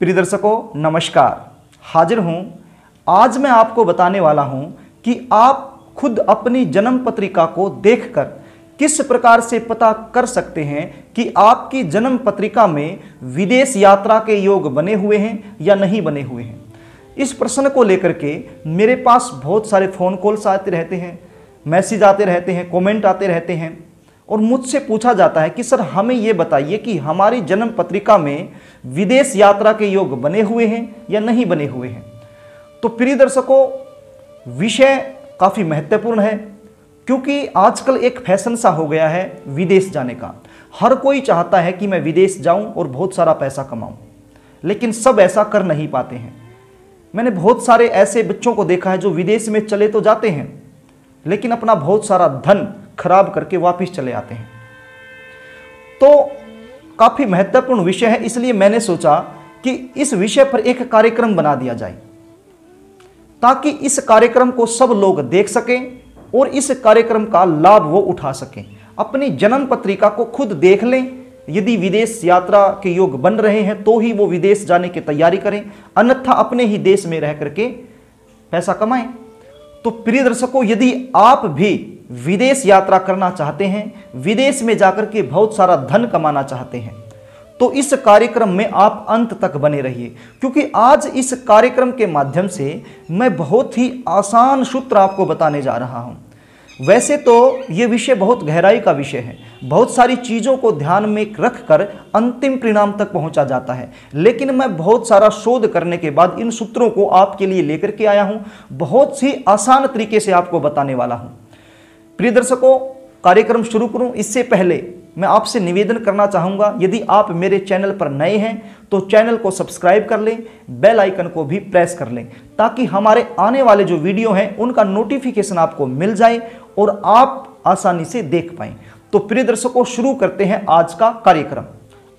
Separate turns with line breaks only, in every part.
प्रिय दर्शकों नमस्कार। हाजिर हूँ। आज मैं आपको बताने वाला हूँ कि आप खुद अपनी जन्म पत्रिका को देखकर किस प्रकार से पता कर सकते हैं कि आपकी जन्म पत्रिका में विदेश यात्रा के योग बने हुए हैं या नहीं बने हुए हैं। इस प्रश्न को लेकर के मेरे पास बहुत सारे फ़ोन कॉल्स आते रहते हैं, मैसेज आते रहते हैं, कमेंट आते रहते हैं और मुझसे पूछा जाता है कि सर हमें ये बताइए कि हमारी जन्म पत्रिका में विदेश यात्रा के योग बने हुए हैं या नहीं बने हुए हैं। तो प्रिय दर्शकों, विषय काफ़ी महत्वपूर्ण है क्योंकि आजकल एक फैशन सा हो गया है विदेश जाने का। हर कोई चाहता है कि मैं विदेश जाऊं और बहुत सारा पैसा कमाऊं, लेकिन सब ऐसा कर नहीं पाते हैं। मैंने बहुत सारे ऐसे बच्चों को देखा है जो विदेश में चले तो जाते हैं लेकिन अपना बहुत सारा धन खराब करके वापस चले आते हैं। तो काफ़ी महत्वपूर्ण विषय है, इसलिए मैंने सोचा कि इस विषय पर एक कार्यक्रम बना दिया जाए ताकि इस कार्यक्रम को सब लोग देख सकें और इस कार्यक्रम का लाभ वो उठा सकें। अपनी जन्म पत्रिका को खुद देख लें। यदि विदेश यात्रा के योग बन रहे हैं तो ही वो विदेश जाने की तैयारी करें, अन्यथा अपने ही देश में रह करके पैसा कमाएं। तो प्रिय दर्शकों, यदि आप भी विदेश यात्रा करना चाहते हैं, विदेश में जाकर के बहुत सारा धन कमाना चाहते हैं, तो इस कार्यक्रम में आप अंत तक बने रहिए क्योंकि आज इस कार्यक्रम के माध्यम से मैं बहुत ही आसान सूत्र आपको बताने जा रहा हूं। वैसे तो ये विषय बहुत गहराई का विषय है, बहुत सारी चीज़ों को ध्यान में रखकर अंतिम परिणाम तक पहुंचा जाता है, लेकिन मैं बहुत सारा शोध करने के बाद इन सूत्रों को आपके लिए लेकर के आया हूं, बहुत ही आसान तरीके से आपको बताने वाला हूं। प्रिय दर्शकों, कार्यक्रम शुरू करूं इससे पहले मैं आपसे निवेदन करना चाहूँगा, यदि आप मेरे चैनल पर नए हैं तो चैनल को सब्सक्राइब कर लें, बेल आइकन को भी प्रेस कर लें ताकि हमारे आने वाले जो वीडियो हैं उनका नोटिफिकेशन आपको मिल जाए और आप आसानी से देख पाएं। तो प्रिय दर्शकों, शुरू करते हैं आज का कार्यक्रम।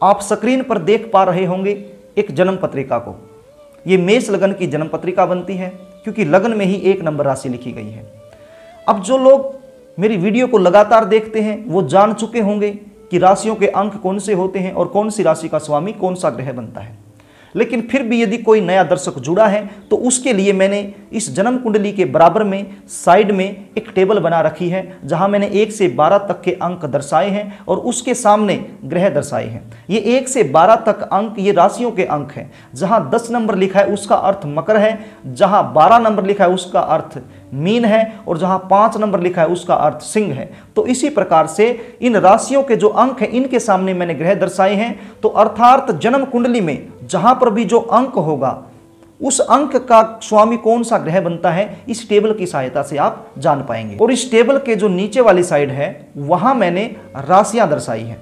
आप स्क्रीन पर देख पा रहे होंगे एक जन्म पत्रिका को। ये मेष लगन की जन्म पत्रिका बनती है क्योंकि लगन में ही 1 नंबर राशि लिखी गई है। अब जो लोग मेरी वीडियो को लगातार देखते हैं वो जान चुके होंगे कि राशियों के अंक कौन से होते हैं और कौन सी राशि का स्वामी कौन सा ग्रह बनता है, लेकिन फिर भी यदि कोई नया दर्शक जुड़ा है तो उसके लिए मैंने इस जन्म कुंडली के बराबर में साइड में एक टेबल बना रखी है जहां मैंने 1 से 12 तक के अंक दर्शाए हैं और उसके सामने ग्रह दर्शाए हैं। ये 1 से 12 तक अंक ये राशियों के अंक हैं। जहां 10 नंबर लिखा है उसका अर्थ मकर है, जहां 12 नंबर लिखा है उसका अर्थ मीन है और जहां 5 नंबर लिखा है उसका अर्थ सिंह है। तो इसी प्रकार से इन राशियों के जो अंक हैं इनके सामने मैंने ग्रह दर्शाए हैं। तो अर्थात जन्म कुंडली में जहां पर भी जो अंक होगा उस अंक का स्वामी कौन सा ग्रह बनता है इस टेबल की सहायता से आप जान पाएंगे। और इस टेबल के जो नीचे वाली साइड है वहां मैंने राशियां दर्शाई हैं।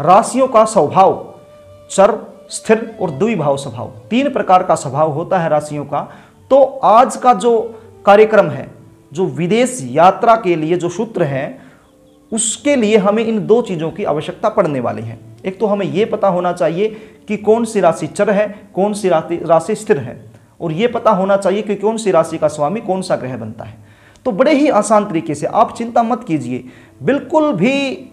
राशियों का स्वभाव चर, स्थिर और द्विभाव स्वभाव, 3 प्रकार का स्वभाव होता है राशियों का। तो आज का जो कार्यक्रम है, जो विदेश यात्रा के लिए जो सूत्र है, उसके लिए हमें इन 2 चीज़ों की आवश्यकता पड़ने वाली है। एक तो हमें यह पता होना चाहिए कि कौन सी राशि चर है, कौन सी राशि स्थिर है, और यह पता होना चाहिए कि कौन सी राशि का स्वामी कौन सा ग्रह बनता है। तो बड़े ही आसान तरीके से, आप चिंता मत कीजिए, बिल्कुल भी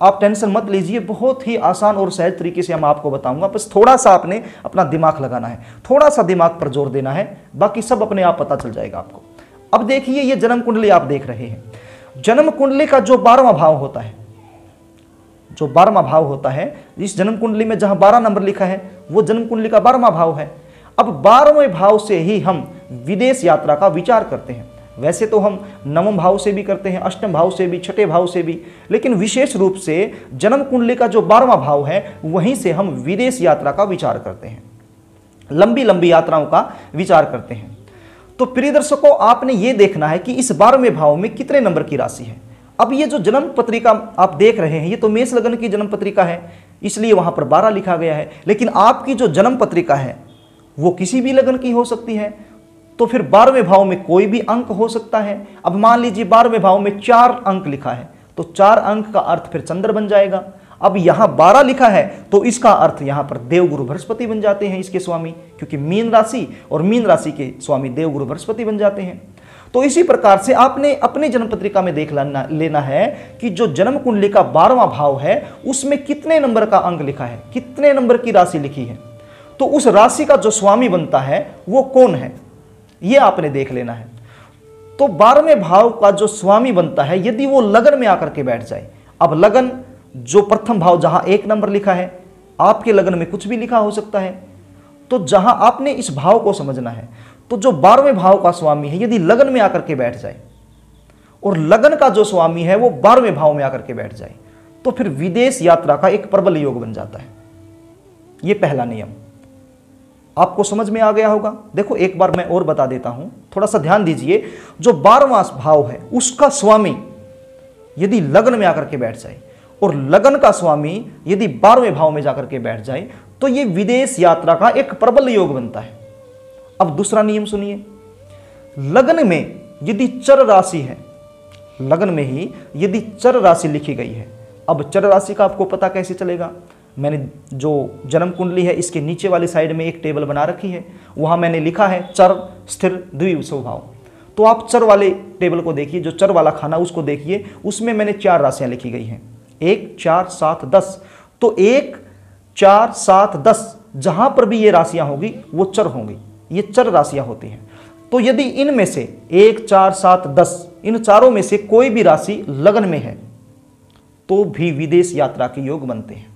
आप टेंशन मत लीजिए, बहुत ही आसान और सहज तरीके से हम आपको बताऊंगा। बस थोड़ा सा आपने अपना दिमाग लगाना है, थोड़ा सा दिमाग पर जोर देना है, बाकी सब अपने आप पता चल जाएगा आपको। अब देखिए, ये जन्म कुंडली आप देख रहे हैं। जन्म कुंडली का जो 12वां भाव होता है, जो 12वां भाव होता है, इस जन्म कुंडली में जहां 12 नंबर लिखा है वो जन्म कुंडली का 12वां भाव है। अब 12वें भाव से ही हम विदेश यात्रा का विचार करते हैं। वैसे तो हम 9वें भाव से भी करते हैं, 8वें भाव से भी, 6ठे भाव से भी, लेकिन विशेष रूप से जन्म कुंडली का जो 12वां भाव है वहीं से हम विदेश यात्रा का विचार करते हैं, लंबी लंबी यात्राओं का विचार करते हैं। तो प्रिय दर्शकों, आपने ये देखना है कि इस 12वें भाव में कितने नंबर की राशि है। अब ये जो जन्म पत्रिका आप देख रहे हैं ये तो मेष लगन की जन्म पत्रिका है, इसलिए वहां पर 12 लिखा गया है, लेकिन आपकी जो जन्म पत्रिका है वो किसी भी लगन की हो सकती है। तो फिर 12वें भाव में कोई भी अंक हो सकता है। अब मान लीजिए 12वें भाव में 4 अंक लिखा है तो 4 अंक का अर्थ फिर चंद्र बन जाएगा। अब यहां 12 लिखा है तो इसका अर्थ यहां पर देवगुरु बृहस्पति बन जाते हैं इसके स्वामी, क्योंकि मीन राशि और मीन राशि के स्वामी देवगुरु बृहस्पति बन जाते हैं। तो इसी प्रकार से आपने अपनी जन्म पत्रिका में देख लेना है कि जो जन्म कुंडली का 12वां भाव है उसमें कितने नंबर का अंक लिखा है, कितने नंबर की राशि लिखी है। तो उस राशि का जो स्वामी बनता है वो कौन है, ये आपने देख लेना है। तो 12वें भाव का जो स्वामी बनता है यदि वो लगन में आकर के बैठ जाए, अब लगन जो प्रथम भाव जहां 1 नंबर लिखा है, आपके लगन में कुछ भी लिखा हो सकता है, तो जहां आपने इस भाव को समझना है, तो जो 12वें भाव का स्वामी है यदि लगन में आकर के बैठ जाए और लगन का जो स्वामी है वो 12वें भाव में आकर के बैठ जाए, तो फिर विदेश यात्रा का एक प्रबल योग बन जाता है। यह पहला नियम आपको समझ में आ गया होगा। देखो एक बार मैं और बता देता हूं, थोड़ा सा ध्यान दीजिए। जो 12वां भाव है उसका स्वामी यदि लगन में आकर के बैठ जाए और लगन का स्वामी यदि 12वें भाव में जाकर के बैठ जाए, तो यह विदेश यात्रा का एक प्रबल योग बनता है। अब दूसरा नियम सुनिए, लगन में यदि चर राशि है, लगन में ही यदि चर राशि लिखी गई है, अब चर राशि का आपको पता कैसे चलेगा, मैंने जो जन्म कुंडली है इसके नीचे वाली साइड में एक टेबल बना रखी है, वहां मैंने लिखा है चर स्थिर द्विस्वभाव। तो आप चर वाले टेबल को देखिए, जो चर वाला खाना उसको देखिए, उसमें मैंने 4 राशियां लिखी गई हैं, 1 4 7 10। तो 1 4 7 10 जहां पर भी ये राशियां होगी वो चर होंगी, ये चर राशियां होती हैं। तो यदि इनमें से 1 4 7 10 इन चारों में से कोई भी राशि लगन में है तो भी विदेश यात्रा के योग बनते हैं।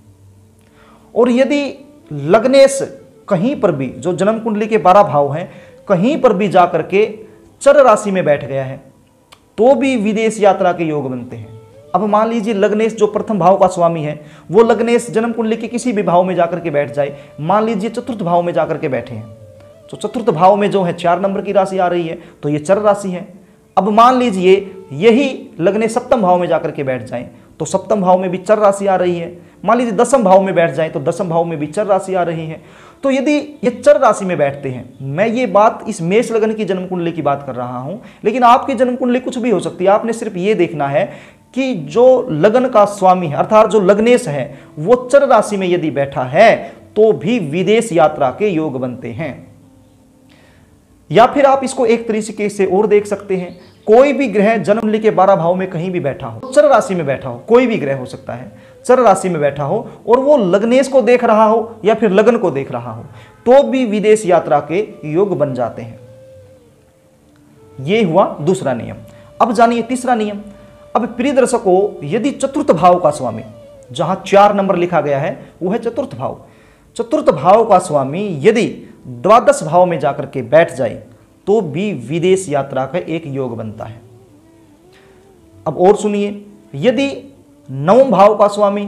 और यदि लग्नेश कहीं पर भी, जो जन्म कुंडली के 12 भाव हैं, कहीं पर भी जाकर के चर राशि में बैठ गया है तो भी विदेश यात्रा के योग बनते हैं। अब मान लीजिए लग्नेश जो प्रथम भाव का स्वामी है वो लग्नेश जन्म कुंडली के किसी भी भाव में जाकर के बैठ जाए, मान लीजिए चतुर्थ भाव में जाकर के बैठे हैं, तो चतुर्थ भाव में जो है 4 नंबर की राशि आ रही है तो ये चर राशि है। अब मान लीजिए यही लगने सप्तम भाव में जाकर के बैठ जाएं तो सप्तम भाव में भी चर राशि आ रही है। मान लीजिए 10वें भाव में बैठ जाएं तो 10वें भाव में भी चर राशि आ रही है। तो यदि ये चर राशि में बैठते हैं, मैं ये बात इस मेष लगन की जन्म कुंडली की बात कर रहा हूं, लेकिन आपकी जन्म कुंडली कुछ भी हो सकती है। आपने सिर्फ ये देखना है कि जो लगन का स्वामी है अर्थात जो लग्नेश है वो चर राशि में यदि बैठा है तो भी विदेश यात्रा के योग बनते हैं। या फिर आप इसको एक तरीके से और देख सकते हैं, कोई भी ग्रह जन्म कुंडली के 12 भाव में कहीं भी बैठा हो, चर राशि में बैठा हो, कोई भी ग्रह हो सकता है, चर राशि में बैठा हो और वो लग्नेश को देख रहा हो या फिर लगन को देख रहा हो तो भी विदेश यात्रा के योग बन जाते हैं। यह हुआ दूसरा नियम। अब जानिए तीसरा नियम। अब प्रिय दर्शकों, यदि चतुर्थ भाव का स्वामी, जहां 4 नंबर लिखा गया है वो है चतुर्थ भाव, चतुर्थ भाव का स्वामी यदि द्वादश भाव में जाकर के बैठ जाए तो भी विदेश यात्रा का एक योग बनता है। अब और सुनिए, यदि 9वें भाव का स्वामी,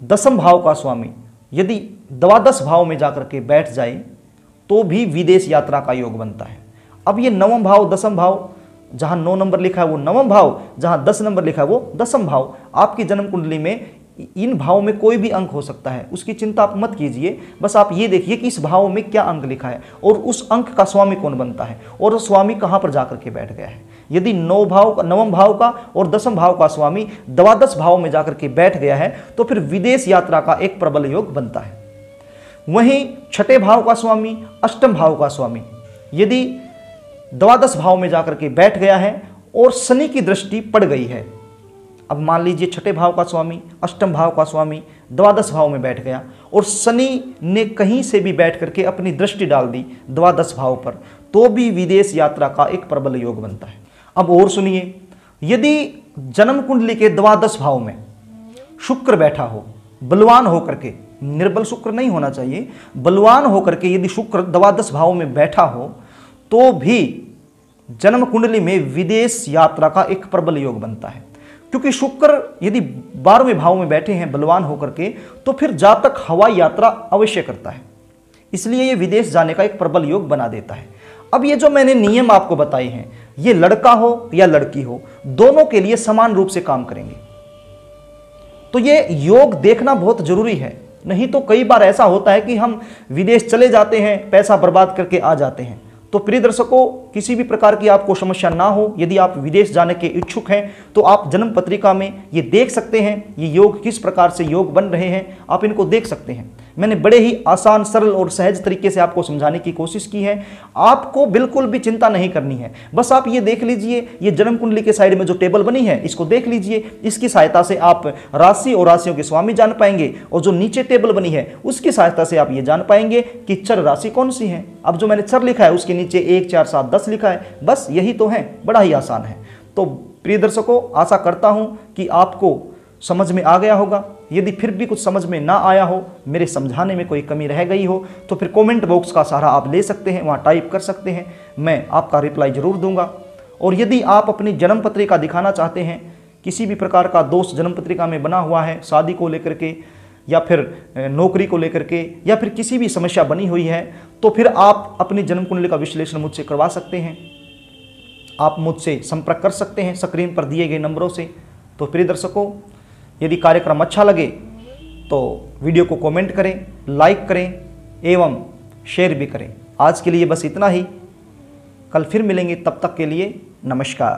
10वें भाव का स्वामी यदि द्वादश भाव में जाकर के बैठ जाए तो भी विदेश यात्रा का योग बनता है। अब ये 9वां भाव 10वां भाव, जहां 9 नंबर लिखा है वो 9वां भाव, जहां 10 नंबर लिखा है वो 10वां भाव। आपकी जन्म कुंडली में इन भाव में कोई भी अंक हो सकता है, उसकी चिंता आप मत कीजिए। बस आप ये देखिए कि इस भाव में क्या अंक लिखा है और उस अंक का स्वामी कौन बनता है और स्वामी कहां पर जाकर के बैठ गया है। यदि 9वें भाव का और 10वें भाव का स्वामी द्वादश भाव में जाकर के बैठ गया है तो फिर विदेश यात्रा का एक प्रबल योग बनता है। वहीं 6ठे भाव का स्वामी, 8वें भाव का स्वामी यदि द्वादश भाव में जाकर के बैठ गया है और शनि की दृष्टि पड़ गई है, अब मान लीजिए 6ठे भाव का स्वामी, 8वें भाव का स्वामी द्वादश भाव में बैठ गया और शनि ने कहीं से भी बैठ करके अपनी दृष्टि डाल दी द्वादश भाव पर तो भी विदेश यात्रा का एक प्रबल योग बनता है। अब और सुनिए, यदि जन्म कुंडली के द्वादश भाव में शुक्र बैठा हो, बलवान होकर के, निर्बल शुक्र नहीं होना चाहिए, बलवान होकर के यदि शुक्र द्वादश भाव में बैठा हो तो भी जन्म कुंडली में विदेश यात्रा का एक प्रबल योग बनता है। क्योंकि शुक्र यदि 12वें भाव में बैठे हैं बलवान होकर के तो फिर जातक हवाई यात्रा अवश्य करता है, इसलिए ये विदेश जाने का एक प्रबल योग बना देता है। अब ये जो मैंने नियम आपको बताए हैं ये लड़का हो या लड़की हो दोनों के लिए समान रूप से काम करेंगे। तो ये योग देखना बहुत जरूरी है, नहीं तो कई बार ऐसा होता है कि हम विदेश चले जाते हैं, पैसा बर्बाद करके आ जाते हैं। तो प्रिय दर्शकों, किसी भी प्रकार की आपको समस्या ना हो, यदि आप विदेश जाने के इच्छुक हैं तो आप जन्म पत्रिका में ये देख सकते हैं, ये योग किस प्रकार से योग बन रहे हैं, आप इनको देख सकते हैं। मैंने बड़े ही आसान, सरल और सहज तरीके से आपको समझाने की कोशिश की है। आपको बिल्कुल भी चिंता नहीं करनी है। बस आप ये देख लीजिए, ये जन्म कुंडली के साइड में जो टेबल बनी है इसको देख लीजिए। इसकी सहायता से आप राशि और राशियों के स्वामी जान पाएंगे, और जो नीचे टेबल बनी है उसकी सहायता से आप ये जान पाएंगे कि चर राशि कौन सी है। अब जो मैंने चर लिखा है उसके नीचे 1, 4, 7, 10 लिखा है। बस यही तो है, बड़ा ही आसान है। तो प्रिय दर्शकों, आशा करता हूं कि आपको समझ में आ गया होगा। यदि फिर भी कुछ समझ में ना आया हो, मेरे समझाने में कोई कमी रह गई हो, तो फिर कमेंट बॉक्स का सहारा आप ले सकते हैं, वहाँ टाइप कर सकते हैं, मैं आपका रिप्लाई जरूर दूंगा। और यदि आप अपनी जन्म पत्रिका दिखाना चाहते हैं, किसी भी प्रकार का दोष जन्म पत्रिका में बना हुआ है, शादी को लेकर के या फिर नौकरी को लेकर के या फिर किसी भी समस्या बनी हुई है, तो फिर आप अपनी जन्म कुंडली का विश्लेषण मुझसे करवा सकते हैं। आप मुझसे संपर्क कर सकते हैं स्क्रीन पर दिए गए नंबरों से। तो प्रिय दर्शकों, यदि कार्यक्रम अच्छा लगे तो वीडियो को कमेंट करें, लाइक करें एवं शेयर भी करें। आज के लिए बस इतना ही। कल फिर मिलेंगे, तब तक के लिए नमस्कार।